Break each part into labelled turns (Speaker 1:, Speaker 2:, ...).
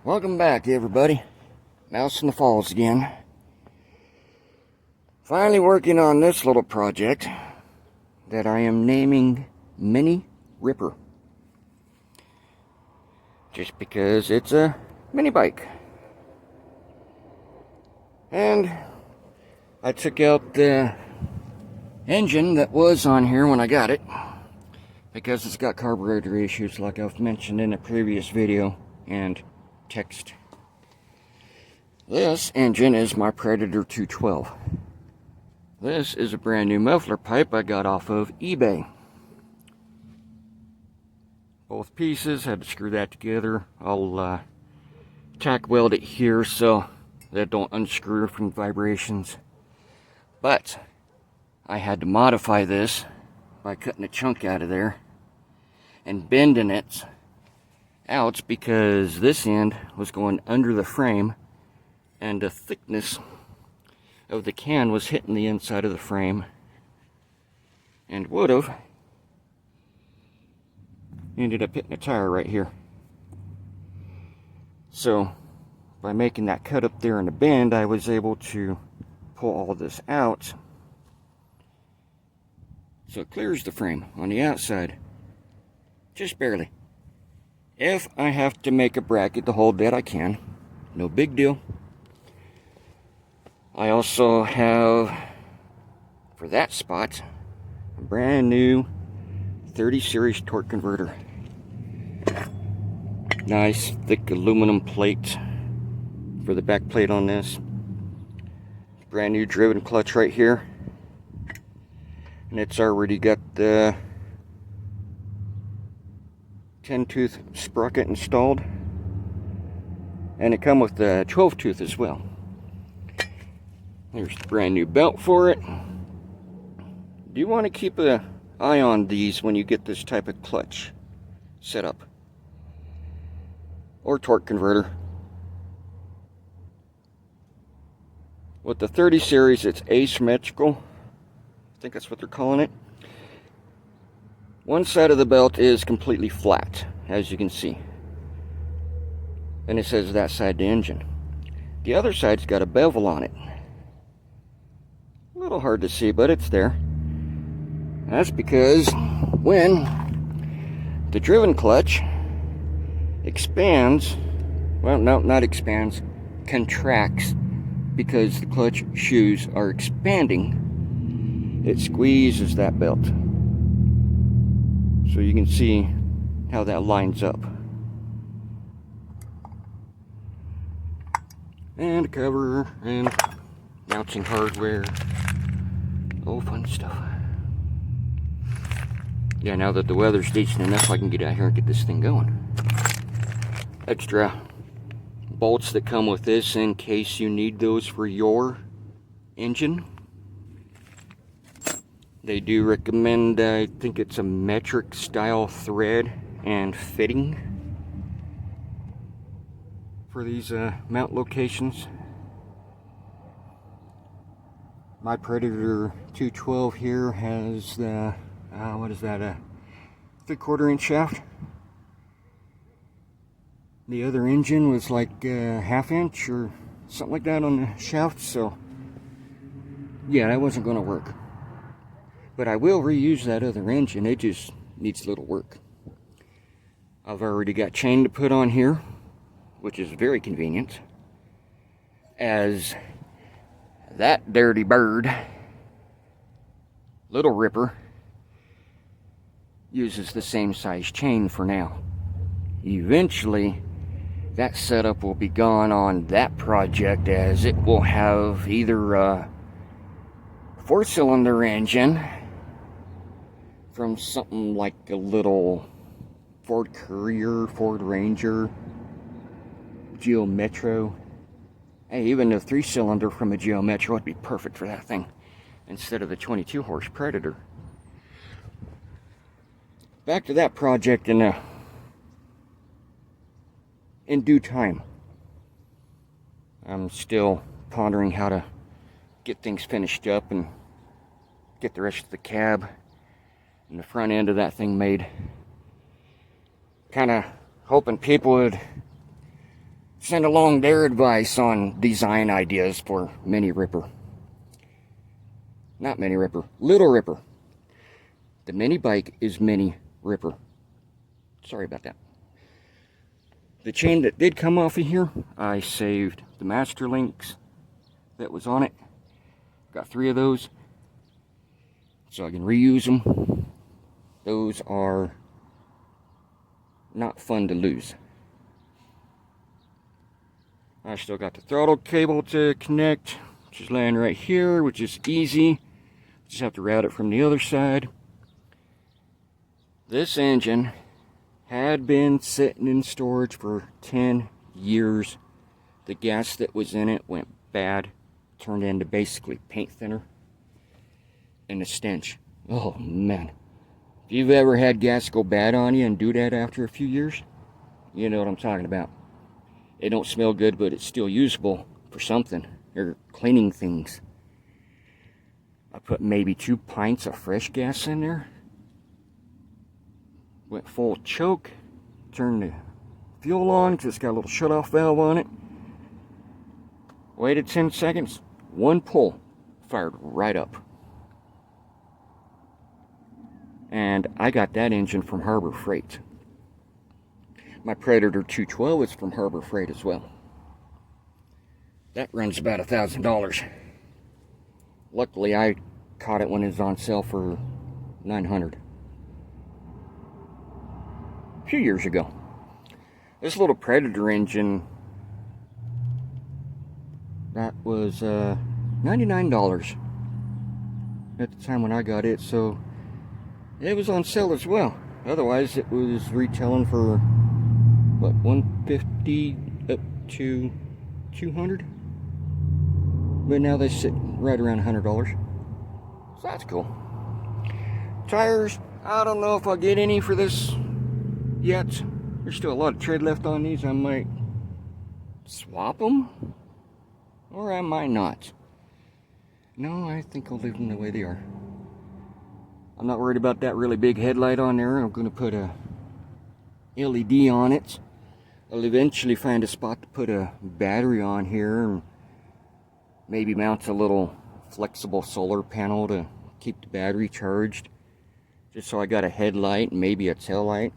Speaker 1: Welcome back, everybody. Mouse in the Falls again. Finally working on this little project that I am naming Mini Ripper. Just because it's a mini bike. And I took out the engine that was on here when I got it, because it's got carburetor issues like I've mentioned in a previous video and text. This engine is my Predator 212. This is a brand new muffler pipe I got off of eBay. Both pieces, had to screw that together. I'll tack weld it here so that don't unscrew from vibrations. But I had to modify this by cutting a chunk out of there and bending it out, because this end was going under the frame and the thickness of the can was hitting the inside of the frame and would have ended up hitting a tire right here. So by making that cut up there in the bend, I was able to pull all this out so it clears the frame on the outside, just barely. If I have to make a bracket to hold that, I can. No big deal. I also have, for that spot, a brand new 30 series torque converter. Nice thick aluminum plate for the back plate on this. Brand new driven clutch right here. And it's already got the 10-tooth sprocket installed, and it come with the 12-tooth as well. There's the brand new belt for it. Do you want to keep an eye on these when you get this type of clutch set up or torque converter? With the 30 series, it's asymmetrical. I think that's what they're calling it. One side of the belt is completely flat, as you can see. And it says that side the engine. The other side's got a bevel on it. A little hard to see, but it's there. That's because when the driven clutch expands, well, no, not expands, contracts, because the clutch shoes are expanding, it squeezes that belt. So you can see how that lines up. And a cover and mounting hardware. Oh, fun stuff. Yeah, now that the weather's decent enough, I can get out here and get this thing going. Extra bolts that come with this in case you need those for your engine. They do recommend, I think it's a metric style thread and fitting for these mount locations. My Predator 212 here has the, what is that, a 3/4 inch shaft. The other engine was like a 1/2 inch or something like that on the shaft, so yeah, that wasn't going to work. But I will reuse that other engine, it just needs a little work. I've already got chain to put on here, which is very convenient, as that dirty bird, Little Ripper, uses the same size chain for now. Eventually, that setup will be gone on that project, as it will have either a 4-cylinder engine from something like a little Ford Courier, Ford Ranger, Geo Metro. Hey, even a 3-cylinder from a Geo Metro would be perfect for that thing, instead of the 22 horse Predator. Back to that project in due time. I'm still pondering how to get things finished up and get the rest of the cab and the front end of that thing made. Kind of hoping people would send along their advice on design ideas for Mini Ripper. Not Mini Ripper, Little Ripper. The mini bike is Mini Ripper. Sorry about that. The chain that did come off of here, I saved the master links that was on it. Got 3 of those, so I can reuse them. Those are not fun to lose. I still got the throttle cable to connect, which is laying right here, which is easy. Just have to route it from the other side. This engine had been sitting in storage for 10 years. The gas that was in it went bad, turned into basically paint thinner. And the stench, oh man. If you've ever had gas go bad on you and do that after a few years, you know what I'm talking about. It don't smell good, but it's still usable for something. Or cleaning things. I put maybe 2 pints of fresh gas in there. Went full choke. Turned the fuel on, just got a little shut-off valve on it. Waited 10 seconds. 1 pull. Fired right up. And I got that engine from Harbor Freight. My Predator 212 is from Harbor Freight as well. That runs about $1,000. Luckily, I caught it when it was on sale for $900. A few years ago. This little Predator engine, that was $99 at the time when I got it, so it was on sale as well. Otherwise, it was retailing for what, $150 up to $200, but now they sit right around $100, so that's cool. Tires, I don't know if I'll get any for this yet. There's still a lot of tread left on these. I might swap them, or I might not. No, I think I'll leave them the way they are. I'm not worried about that really big headlight on there. I'm going to put a LED on it. I'll eventually find a spot to put a battery on here and maybe mount a little flexible solar panel to keep the battery charged. Just so I got a headlight and maybe a tail light.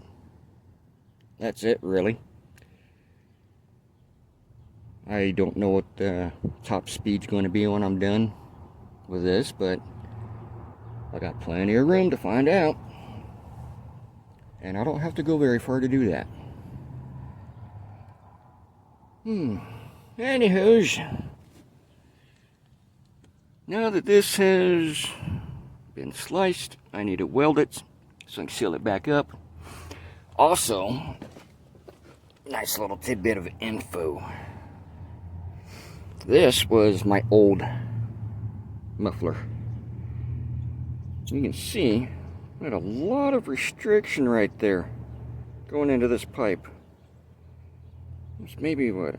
Speaker 1: That's it, really. I don't know what the top speed's going to be when I'm done with this, but I got plenty of room to find out. And I don't have to go very far to do that. Anywho's, now that this has been sliced, I need to weld it so I can seal it back up. Also, nice little tidbit of info. This was my old muffler. You can see I had a lot of restriction right there going into this pipe. It's maybe what,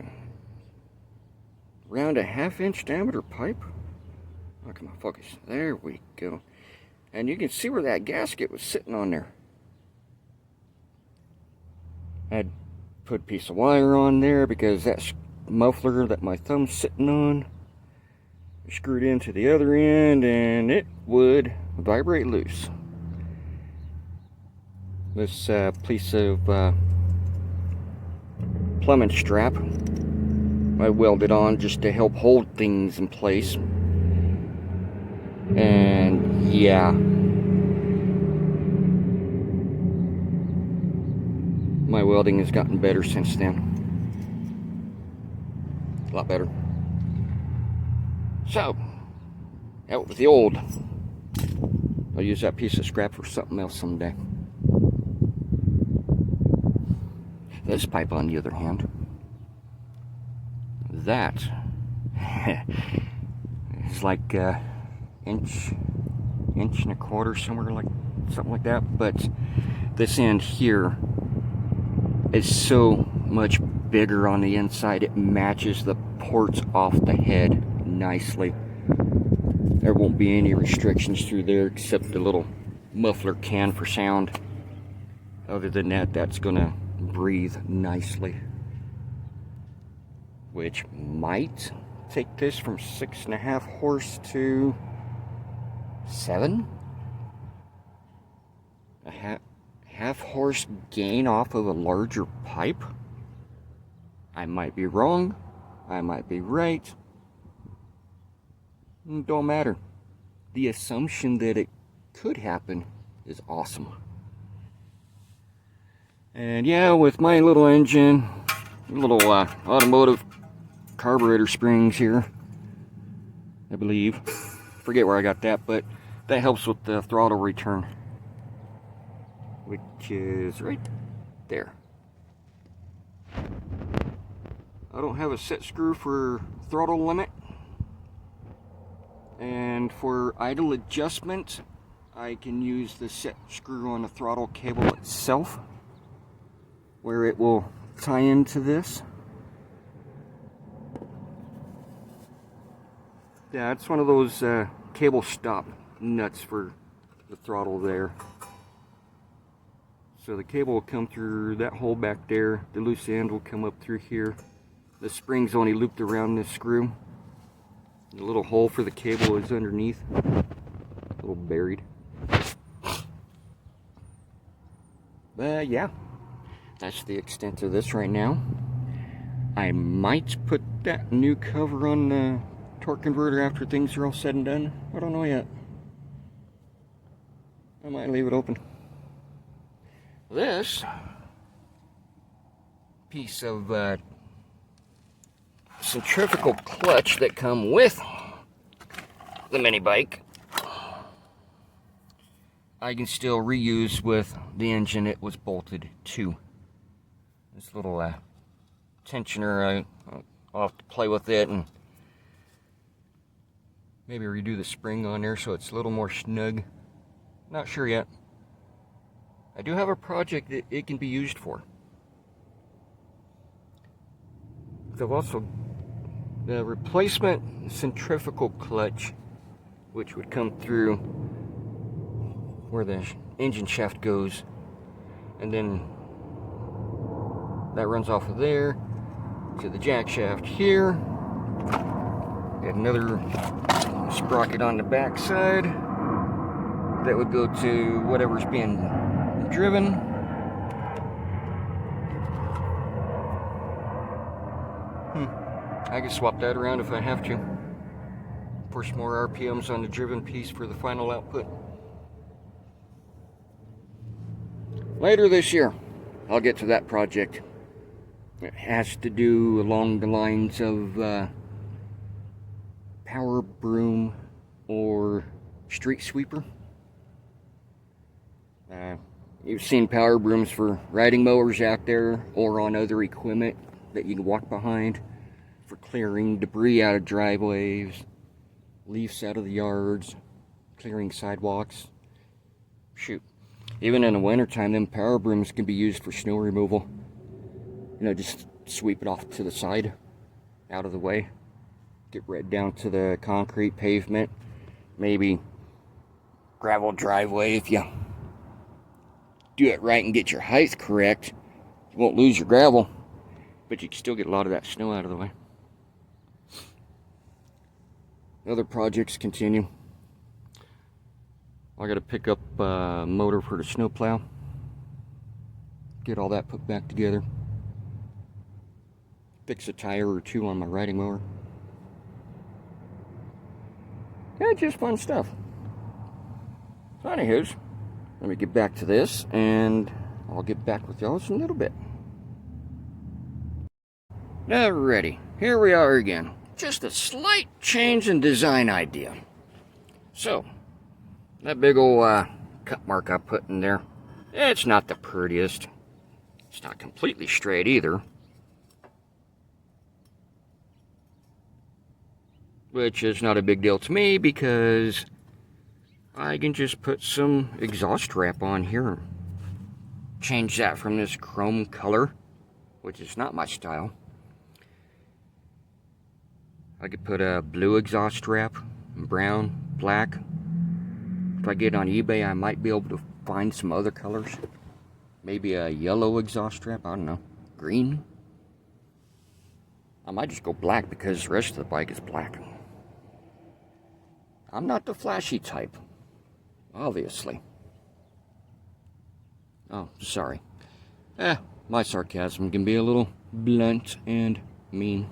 Speaker 1: around a 1/2 inch diameter pipe. Oh, come on, focus. There we go. And you can see where that gasket was sitting on there. I had put a piece of wire on there because that muffler that my thumb's sitting on screwed into the other end and it would vibrate loose. This piece of plumbing strap I welded on just to help hold things in place. And yeah, my welding has gotten better since then. A lot better. So, that was the old. I'll use that piece of scrap for something else someday. This pipe, on the other hand, that is like inch and a quarter, somewhere like something like that. But this end here is so much bigger on the inside. It matches the ports off the head nicely. There won't be any restrictions through there except the little muffler can for sound. Other than that, that's gonna breathe nicely. which might take this from 6.5 horse to 7. A half horse gain off of a larger pipe. I might be wrong. I might be right. Don't matter. The assumption that it could happen is awesome. And yeah, with my little engine, little automotive carburetor springs here, I believe. Forget where I got that, but that helps with the throttle return, which is right there. I don't have a set screw for throttle limit, and for idle adjustment I can use the set screw on the throttle cable itself, where it will tie into this. Yeah, it's one of those cable stop nuts for the throttle there. So the cable will come through that hole back there. The loose end will come up through here. The spring's only looped around this screw. The little hole for the cable is underneath, a little buried. But yeah, that's the extent of this right now. I might put that new cover on the torque converter after things are all said and done. I don't know yet. I might leave it open. This piece of centrifugal clutch that come with the mini bike, I can still reuse with the engine it was bolted to. This little tensioner, I'll have to play with it and maybe redo the spring on there so it's a little more snug. Not sure yet. I do have a project that it can be used for. I've also the replacement centrifugal clutch, which would come through where the engine shaft goes, and then that runs off of there to the jack shaft here. Got another sprocket on the back side that would go to whatever's being driven. I can swap that around if I have to. Push more RPMs on the driven piece for the final output. Later this year, I'll get to that project. It has to do along the lines of power broom or street sweeper. You've seen power brooms for riding mowers out there or on other equipment that you can walk behind for clearing debris out of driveways, leaves out of the yards, clearing sidewalks. Shoot, even in the wintertime, them power brooms can be used for snow removal. You know, just sweep it off to the side, out of the way, get right down to the concrete pavement, maybe gravel driveway. If you do it right and get your height correct, you won't lose your gravel, but you can still get a lot of that snow out of the way. Other projects continue. I got to pick up a motor for the snowplow, get all that put back together, fix a tire or two on my riding mower. Yeah, just fun stuff. So anywho's, let me get back to this and I'll get back with y'all in a little bit. Alrighty, here we are again. Just a slight change in design idea. So, that big old cut mark I put in there, it's not the prettiest. It's not completely straight either. Which is not a big deal to me because I can just put some exhaust wrap on here. Change that from this chrome color, which is not my style. I could put a blue exhaust wrap, brown, black. If I get on eBay, I might be able to find some other colors. Maybe a yellow exhaust wrap, I don't know, green. I might just go black because the rest of the bike is black. I'm not the flashy type, obviously. Oh, sorry. My sarcasm can be a little blunt and mean.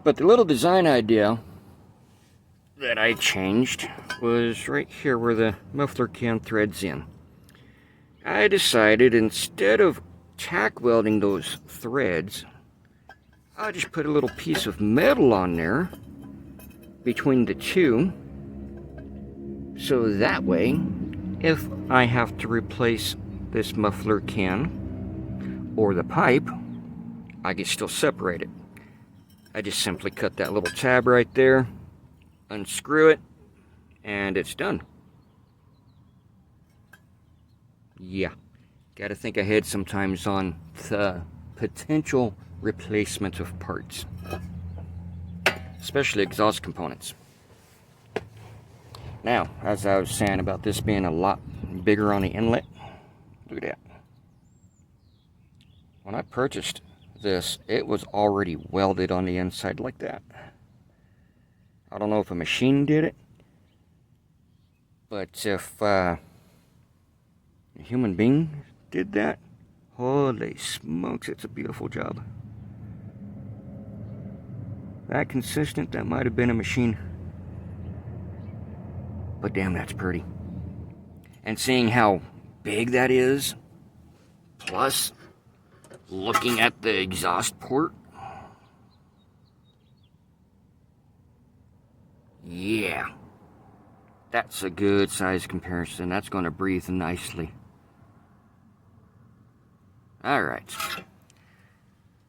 Speaker 1: But the little design idea that I changed was right here where the muffler can threads in. I decided instead of tack welding those threads, I'll just put a little piece of metal on there between the two, so that way if I have to replace this muffler can or the pipe, I can still separate it. I just simply cut that little tab right there, unscrew it, and it's done. Yeah, gotta think ahead sometimes on the potential replacement of parts, especially exhaust components. Now, as I was saying about this being a lot bigger on the inlet, look at that. When I purchased this, it was already welded on the inside like that. I don't know if a machine did it, but if a human being did that, holy smokes, it's a beautiful job. That consistent, that might have been a machine. But damn, that's pretty. And seeing how big that is, plus looking at the exhaust port, yeah, that's a good size comparison. That's going to breathe nicely. Alright,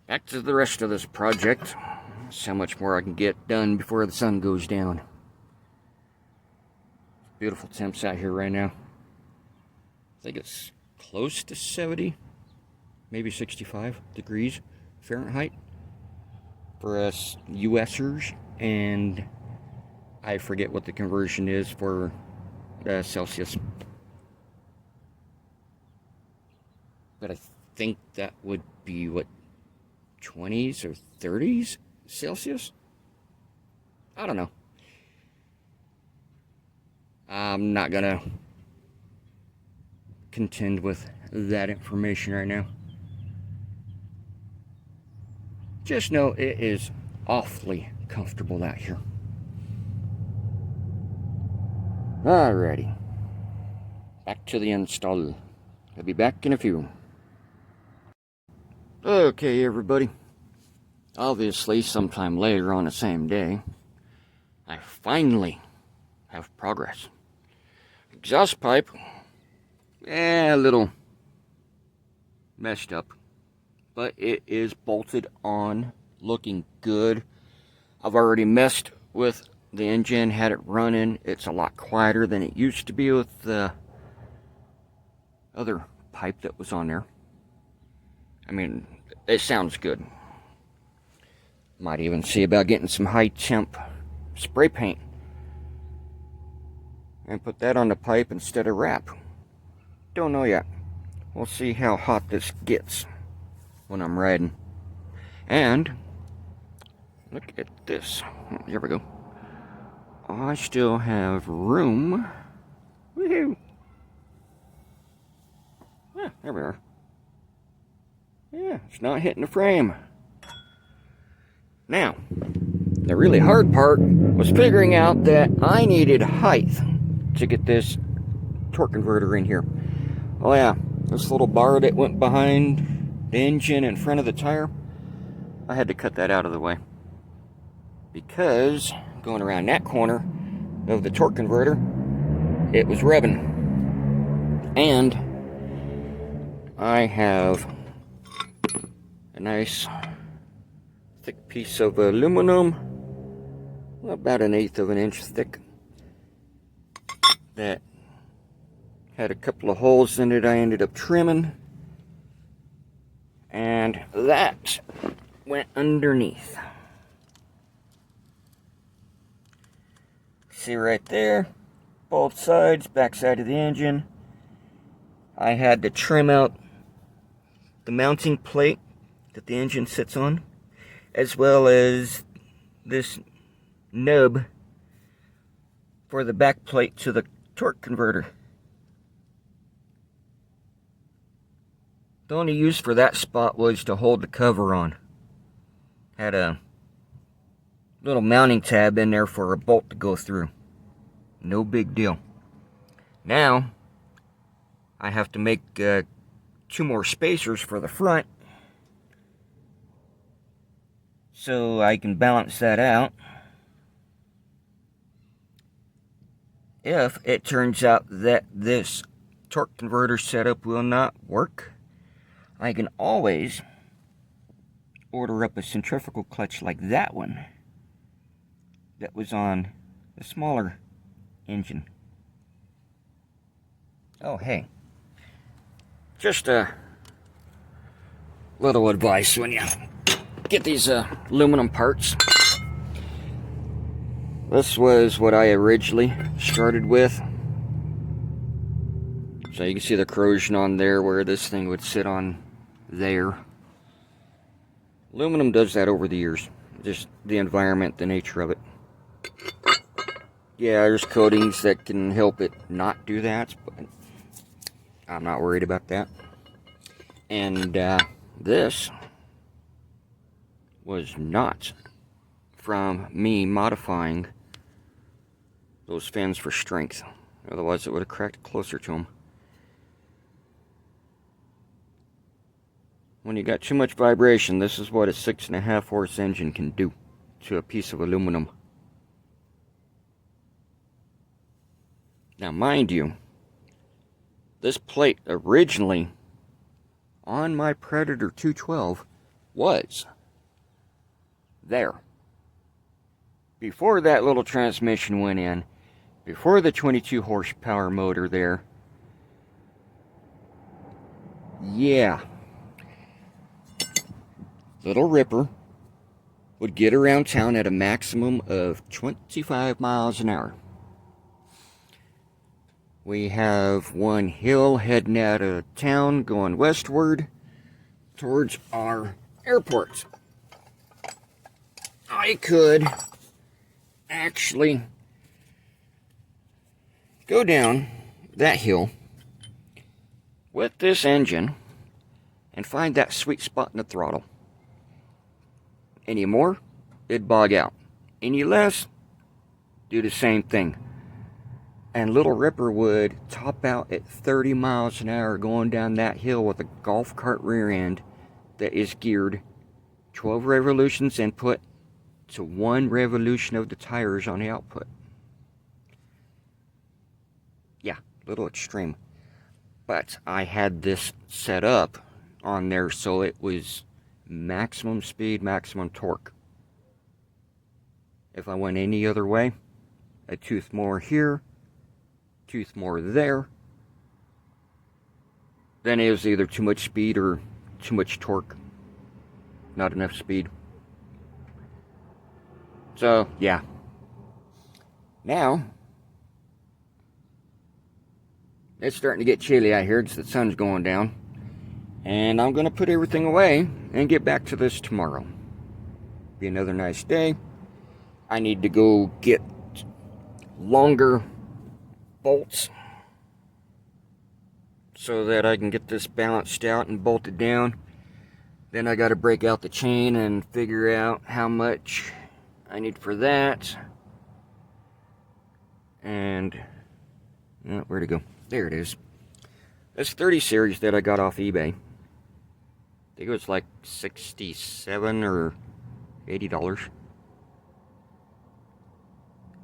Speaker 1: back to the rest of this project. See how much more I can get done before the sun goes down. Beautiful temps out here right now. I think it's close to 70, maybe 65 degrees Fahrenheit for us USers, and I forget what the conversion is for Celsius. But I think that would be, what, 20s or 30s Celsius? I don't know. I'm not gonna contend with that information right now. Just know it is awfully comfortable out here. Alrighty, back to the install. I'll be back in a few. Okay, everybody. Obviously, sometime later on the same day, I finally have progress. Exhaust pipe, a little messed up, but it is bolted on, looking good. I've already messed with the engine, had it running. It's a lot quieter than it used to be with the other pipe that was on there. I mean, it sounds good. Might even see about getting some high temp spray paint and put that on the pipe instead of wrap. Don't know yet. We'll see how hot this gets when I'm riding. And look at this. Here we go. I still have room. Woohoo! Yeah, there we are. Yeah, it's not hitting the frame. Now, the really hard part was figuring out that I needed height to get this torque converter in here. Oh yeah, this little bar that went behind the engine in front of the tire, I had to cut that out of the way, because going around that corner of the torque converter, it was rubbing. And I have a nice thick piece of aluminum, about 1/8 of an inch thick, that had a couple of holes in it. I ended up trimming, and that went underneath. See right there, both sides, back side of the engine. I had to trim out the mounting plate that the engine sits on. as well as this nub for the back plate to the torque converter. The only use for that spot was to hold the cover on. Had a little mounting tab in there for a bolt to go through. No big deal. Now, I have to make 2 more spacers for the front, so I can balance that out. If it turns out that this torque converter setup will not work, I can always order up a centrifugal clutch like that one that was on the smaller engine. Oh, hey, just a little advice when you get these aluminum parts. This was what I originally started with. So you can see the corrosion on there where this thing would sit on there. Aluminum does that over the years. Just the environment, the nature of it. Yeah, there's coatings that can help it not do that, but I'm not worried about that. And this was not from me modifying those fins for strength. Otherwise it would have cracked closer to them. When you got too much vibration, this is what a 6.5 horse engine can do to a piece of aluminum. Now mind you, this plate originally on my Predator 212 was there. Before that little transmission went in, before the 22 horsepower motor there, yeah, Little Ripper would get around town at a maximum of 25 miles an hour. We have one hill heading out of town going westward towards our airport. I could actually go down that hill with this engine and find that sweet spot in the throttle. Any more, it'd bog out. Any less, do the same thing. And Little Ripper would top out at 30 miles an hour going down that hill with a golf cart rear end that is geared 12 revolutions input to 1 revolution of the tires on the output. Yeah, a little extreme. But I had this set up on there so it was maximum speed, maximum torque. If I went any other way, a tooth more here, tooth more there, then it was either too much speed or too much torque, not enough speed. So yeah, now it's starting to get chilly out here. The sun's going down, and I'm gonna put everything away and get back to this tomorrow. Be another nice day. I need to go get longer bolts so that I can get this balanced out and bolted down. Then I got to break out the chain and figure out how much I need for that. And where'd it go? There it is. That's 30 series that I got off eBay. I think it was like $67 or $80.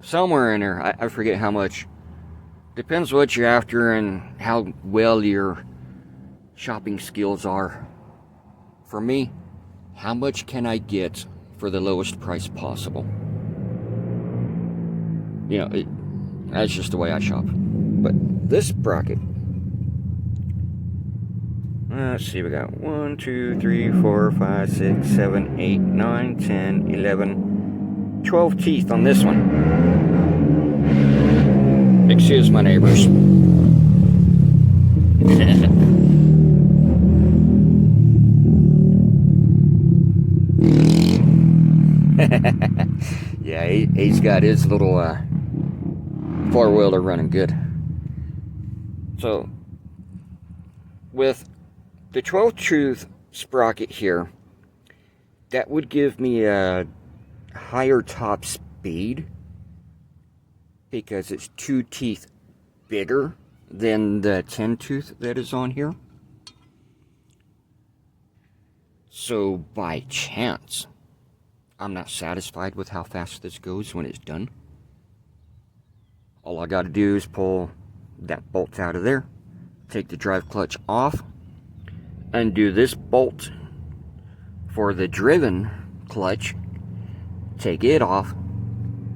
Speaker 1: Somewhere in there. I forget how much. Depends what you're after and how well your shopping skills are. For me, how much can I get for the lowest price possible? You know, that's just the way I shop. But this bracket, let's see, we got 1, 2, 3, 4, 5, 6, 7, 8, 9, 10, 11, 12 teeth on this one. Excuse my neighbors. Yeah, he's got his little four-wheeler running good. So, with the 12-tooth sprocket here, that would give me a higher top speed because it's 2 teeth bigger than the 10-tooth that is on here. So by chance, I'm not satisfied with how fast this goes when it's done. All I got to do is pull that bolt out of there, take the drive clutch off, undo this bolt for the driven clutch, take it off,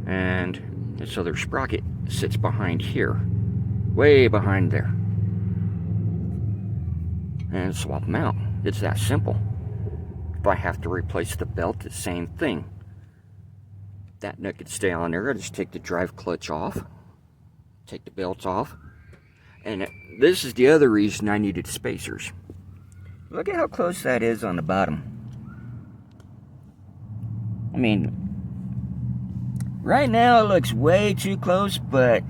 Speaker 1: and this other sprocket sits behind here, way behind there, and swap them out. It's that simple. If I have to replace the belt, the same thing. That nut could stay on there. I just take the drive clutch off, take the belts off, and this is the other reason I needed spacers. Look at how close that is on the bottom. I mean, right now it looks way too close, but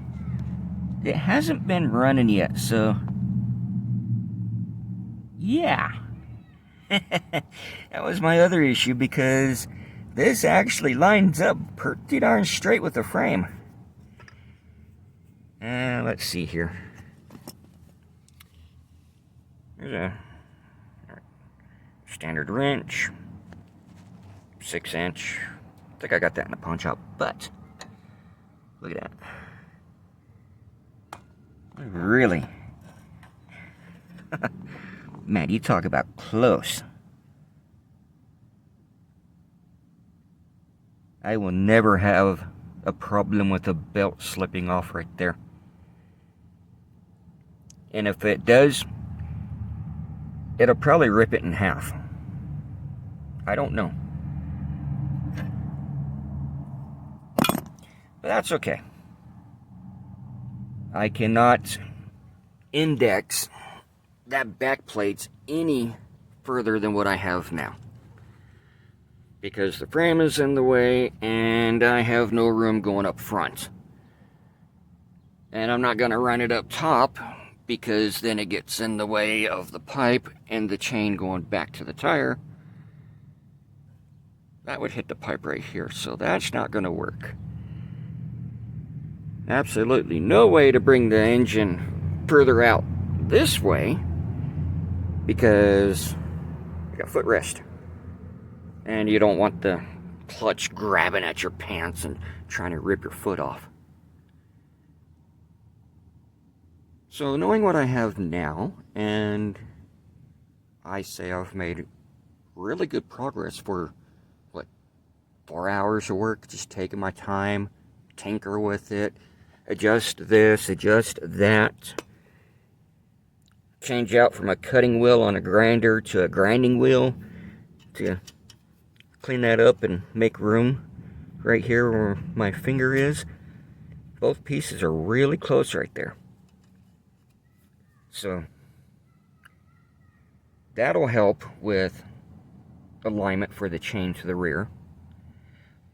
Speaker 1: it hasn't been running yet, so yeah. That was my other issue, because this actually lines up pretty darn straight with the frame. Let's see here. There's a standard wrench, 6-inch. I think I got that in the pawn shop, but look at that. Really? Man, you talk about close. I will never have a problem with a belt slipping off right there. And if it does, it'll probably rip it in half. I don't know. But that's okay. I cannot index that back plate any further than what I have now, because the frame is in the way and I have no room going up front, and I'm not going to run it up top because then it gets in the way of the pipe and the chain going back to the tire. That would hit the pipe right here, so that's not going to work. Absolutely no way to bring the engine further out this way, because you got footrest, and you don't want the clutch grabbing at your pants and trying to rip your foot off. So knowing what I have now, and I say I've made really good progress for, what, 4 hours of work, just taking my time, tinker with it, adjust this, adjust that, change out from a cutting wheel on a grinder to a grinding wheel to clean that up and make room right here where my finger is. Both pieces are really close right there. So that'll help with alignment for the chain to the rear,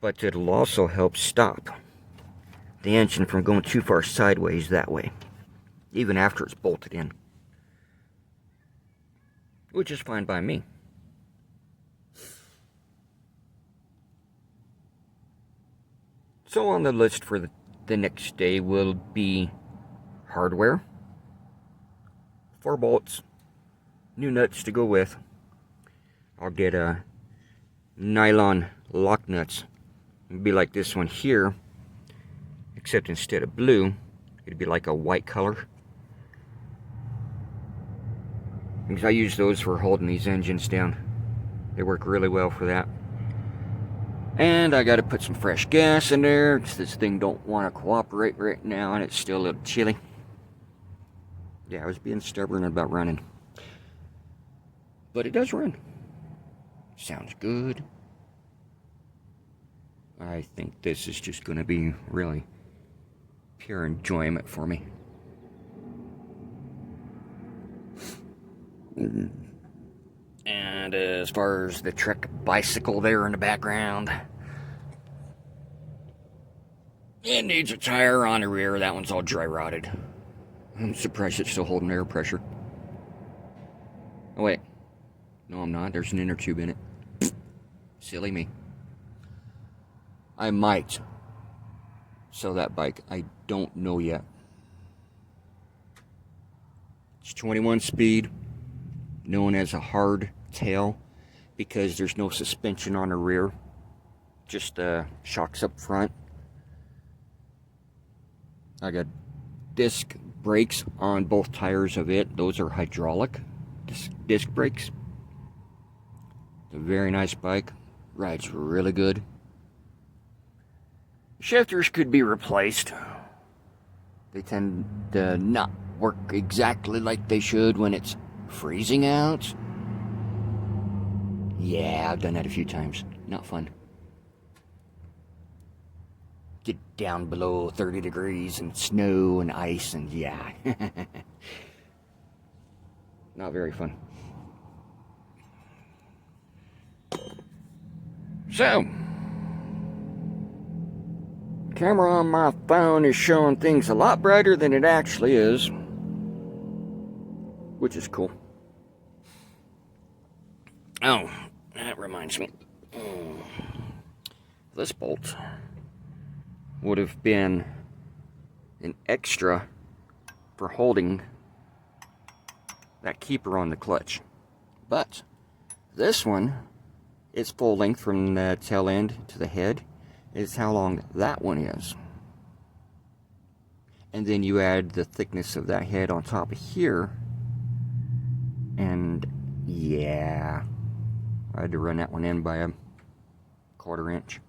Speaker 1: but it'll also help stop the engine from going too far sideways that way, even after it's bolted in, which is fine by me. So on the list for the next day will be hardware, 4 bolts, new nuts to go with. I'll get a nylon lock nuts. It'd be like this one here, except instead of blue, it'd be like a white color. Because I use those for holding these engines down. They work really well for that. And I got to put some fresh gas in there, because this thing don't want to cooperate right now, and it's still a little chilly. Yeah, I was being stubborn about running. But it does run. Sounds good. I think this is just going to be really pure enjoyment for me. And as far as the Trek bicycle there in the background, It needs a tire on the rear. That one's all dry rotted. I'm surprised it's still holding air pressure. Oh wait, no I'm not. There's an inner tube in it. Silly me. I might sell that bike. I don't know yet. It's 21 speed, known as a hard tail, because there's no suspension on the rear, just shocks up front. I got disc brakes on both tires of it. Those are hydraulic disc brakes. It's a very nice bike. Rides really good. Shifters could be replaced. They tend to not work exactly like they should when it's freezing out. Yeah, I've done that a few times. Not fun. Get down below 30 degrees and snow and ice and yeah. Not very fun. So, camera on my phone is showing things a lot brighter than it actually is, which is cool. Oh, that reminds me. This bolt would have been an extra for holding that keeper on the clutch, but this one is full length from the tail end to the head. Is how long that one is, and then you add the thickness of that head on top of here, and yeah, I had to run that one in by a 1/4 inch.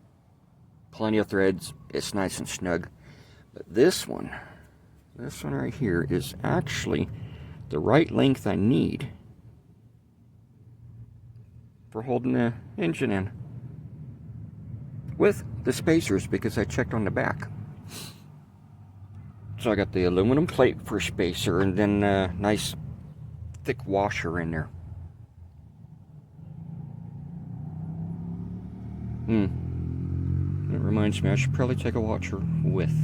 Speaker 1: Plenty of threads. It's nice and snug. But this one right here is actually the right length I need for holding the engine in, with the spacers, because I checked on the back. So I got the aluminum plate for spacer, and then a nice thick washer in there. That reminds me, I should probably take a washer with,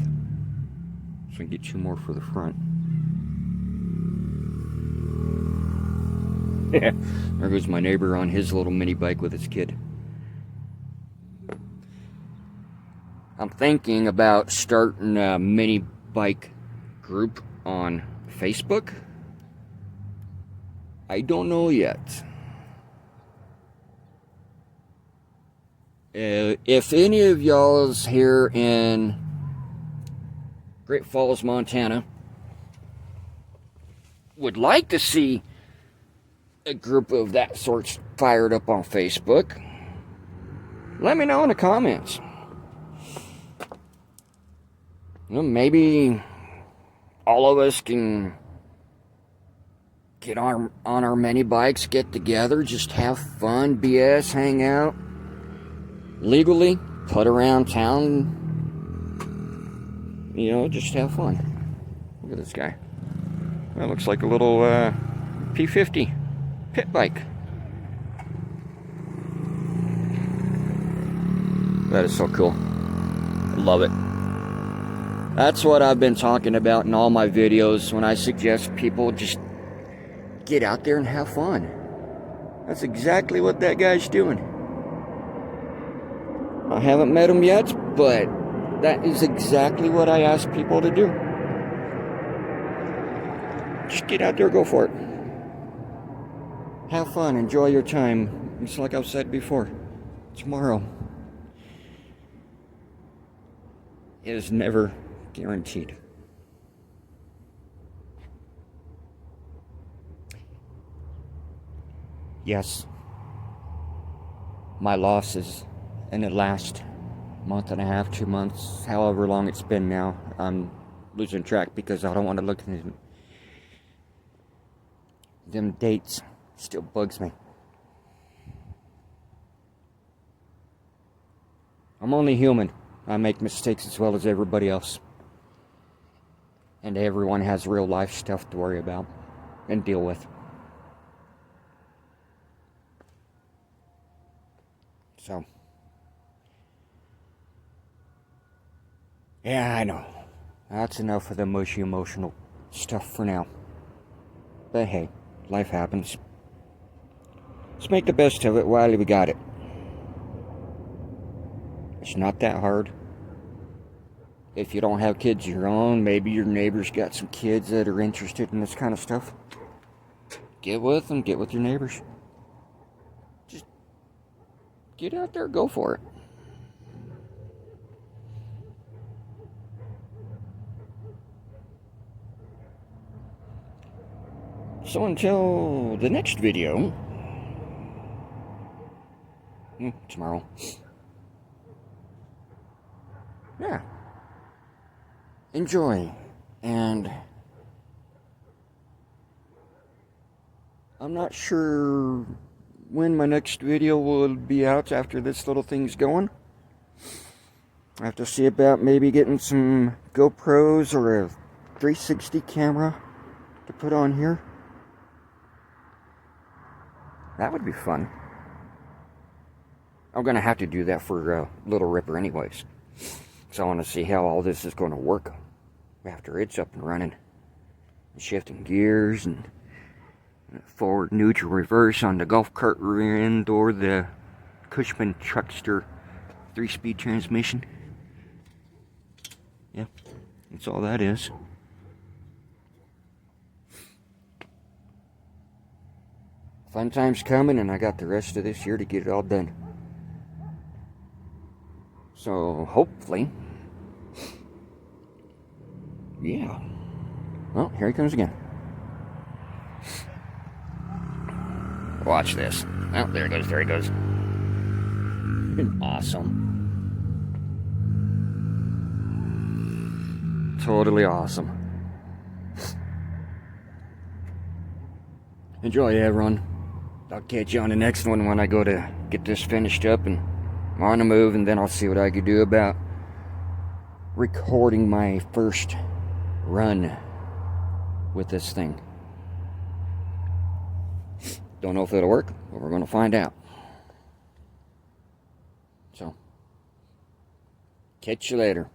Speaker 1: so I can get 2 more for the front. There goes my neighbor on his little mini bike with his kid. I'm thinking about starting a mini bike group on Facebook. I don't know yet. If any of y'all's here in Great Falls, Montana, would like to see a group of that sort fired up on Facebook, let me know in the comments. Well, maybe all of us can get on our mini bikes, get together, just have fun, BS, hang out, legally, put around town, you know, just have fun. Look at this guy. That looks like a little P50 pit bike. That is so cool. I love it. That's what I've been talking about in all my videos when I suggest people just get out there and have fun. That's exactly what that guy's doing. I haven't met him yet, but that is exactly what I ask people to do. Just get out there, go for it. Have fun, enjoy your time. It's like I've said before, tomorrow is never guaranteed. Yes, my losses in the last month and a half, 2 months, however long it's been now, I'm losing track because I don't want to look at them dates. Still bugs me. I'm only human. I make mistakes as well as everybody else. And everyone has real life stuff to worry about and deal with. So, Yeah, I know. That's enough of the mushy emotional stuff for now. But hey, life happens. Let's make the best of it while we got it. It's not that hard. If you don't have kids of your own, maybe your neighbor's got some kids that are interested in this kind of stuff. Get with them, get with your neighbors. Just get out there, go for it. So until the next video, tomorrow, yeah, enjoy, and I'm not sure when my next video will be out after this little thing's going. I have to see about maybe getting some GoPros or a 360 camera to put on here. That would be fun. I'm going to have to do that for Little Ripper anyways. So I want to see how all this is going to work after it's up and running. Shifting gears and forward, neutral, reverse on the golf cart rear end or the Cushman Truckster 3-speed transmission. Yeah, that's all that is. Fun time's coming, and I got the rest of this year to get it all done. So, hopefully, yeah. Well, here he comes again. Watch this. Oh, there he goes, there he goes. Awesome. Totally awesome. Enjoy, everyone. I'll catch you on the next one when I go to get this finished up and on the move, and then I'll see what I can do about recording my first run with this thing. Don't know if it'll work, but we're going to find out. So, catch you later.